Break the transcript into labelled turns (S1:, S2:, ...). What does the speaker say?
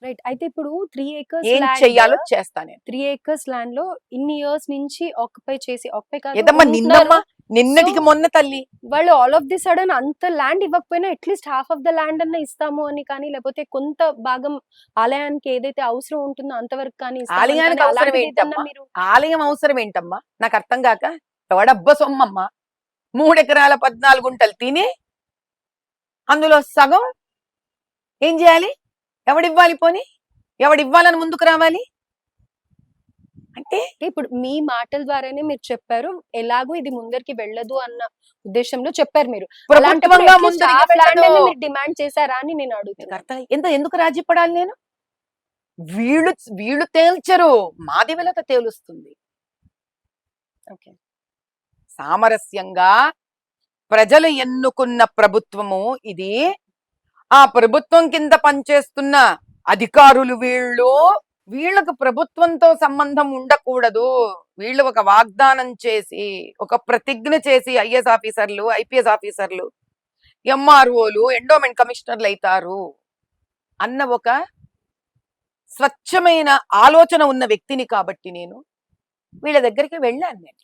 S1: Right. అయితే ఇప్పుడు 3 acres
S2: ఏం
S1: ల్యాండ్
S2: చెయ్యాలో చేస్తా నేను.
S1: 3 ఏకర్స్ ల్యాండ్‌లో ఇన్ని ఇయర్స్ నుంచి ఆక్యుపై చేసి ఆక్యుపై కాదు
S2: ఏదమ్మా
S1: ఉంటున్నారు.
S2: నిన్నటికి మొన్న తల్లి.
S1: వాళ్ళు ఆల్ ఆఫ్ ది సడన్ అంత ల్యాండ్ ఇవ్వకపోయినా at least half of the land అన్నా ఇస్తాము అని కానీ, లేకపోతే కొంత భాగం ఆలయానికి ఏదైతే అవసరం ఉంటుందో అంతవరకు కానీ ఇస్తామని
S2: ఆలయానికి
S1: కానీ
S2: అవసరం
S1: అలాంటిది ఏదన్నా
S2: ఏంటమ్మా?
S1: మీరు
S2: ఆలయం అవసరం ఏంటమ్మా? నాకు అర్థం కాక. ఎవడబ్బ సొమ్మమ్మా? 3 ఎకరాల 14 గుంటలు తిని అందులో సగం ఏం చేయాలి? ఎవడివ్వాలి పోనీ? ఎవడివ్వాలని ముందుకు రావాలి? అంటే
S1: ఇప్పుడు మీ మాటల ద్వారానే మీరు చెప్పారు. ఎలాగో ఇది ముందరికి వెళ్ళదు అన్న ఉద్దేశంలో చెప్పారు మీరు. అలాంటప్పుడు
S2: ప్రభుత్వంగా
S1: అట్‌లీస్ట్
S2: ముందరికి
S1: హాఫ్ ల్యాండ్
S2: వెళ్ళదు.
S1: అన్నా మీరు డిమాండ్ చేసారా అని నేను
S2: నీకు
S1: అడుగుతున్నా.
S2: అర్థం ఎందుకు రాజీ పడాలి నేను? వీళ్ళు వీళ్ళు తేల్చరు, మాదివలత తేలుస్తుంది.
S1: ఓకే.
S2: సామరస్యంగా ప్రజలు ఎన్నుకున్న ప్రభుత్వము ఇది. ఆ ప్రభుత్వం కింద పనిచేస్తున్న అధికారులు వీళ్ళకు ప్రభుత్వంతో సంబంధం ఉండకూడదు. వీళ్ళు ఒక వాగ్దానం చేసి, ఒక ప్రతిజ్ఞ చేసి ఐఏఎస్ ఆఫీసర్లు, ఐపీఎస్ ఆఫీసర్లు, ఎంఆర్ఓలు, ఎండోమెంట్ కమిషనర్లు అవుతారు అన్న ఒక స్వచ్ఛమైన ఆలోచన ఉన్న వ్యక్తిని కాబట్టి నేను వీళ్ళ దగ్గరికి వెళ్ళాను. నేను